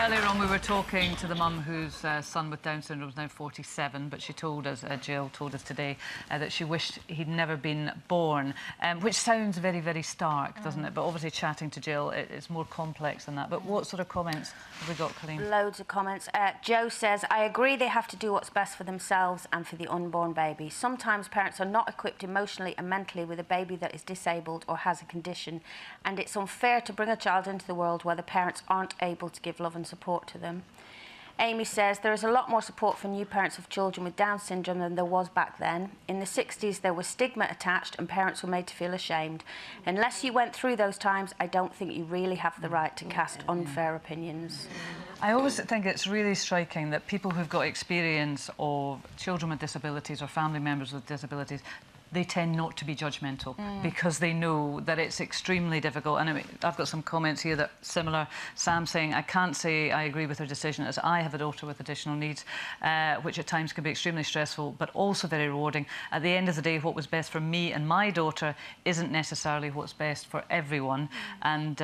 Earlier on, we were talking to the mum whose son with Down syndrome is now 47, but she told us, Jill told us today, that she wished he'd never been born, which sounds very, very stark, doesn't it? But obviously, chatting to Jill, it's more complex than that. But what sort of comments have we got, Colleen? Loads of comments. Joe says, I agree they have to do what's best for themselves and for the unborn baby. Sometimes parents are not equipped emotionally and mentally with a baby that is disabled or has a condition, and it's unfair to bring a child into the world where the parents aren't able to give love and support to them. Amy says there is a lot more support for new parents of children with Down syndrome than there was back then. In the 60s, there was stigma attached and parents were made to feel ashamed. Unless you went through those times, I don't think you really have the right to cast unfair opinions. I always think it's really striking that people who've got experience of children with disabilities or family members with disabilities, they tend not to be judgmental because they know that it's extremely difficult. And I mean, I've got some comments here that similar. Sam saying, I can't say I agree with her decision as I have a daughter with additional needs, which at times can be extremely stressful, but also very rewarding. At the end of the day, what was best for me and my daughter isn't necessarily what's best for everyone. And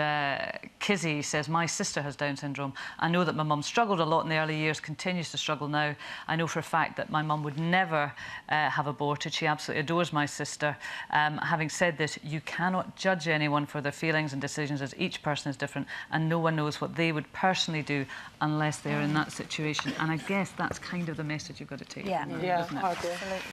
Kizzy says, my sister has Down syndrome. I know that my mum struggled a lot in the early years, continues to struggle now. I know for a fact that my mum would never have aborted. She absolutely adores my sister. Having said this, you cannot judge anyone for their feelings and decisions, as each person is different and no one knows what they would personally do unless they're in that situation. And I guess that's kind of the message you've got to take. Yeah, from it, isn't it? Absolutely.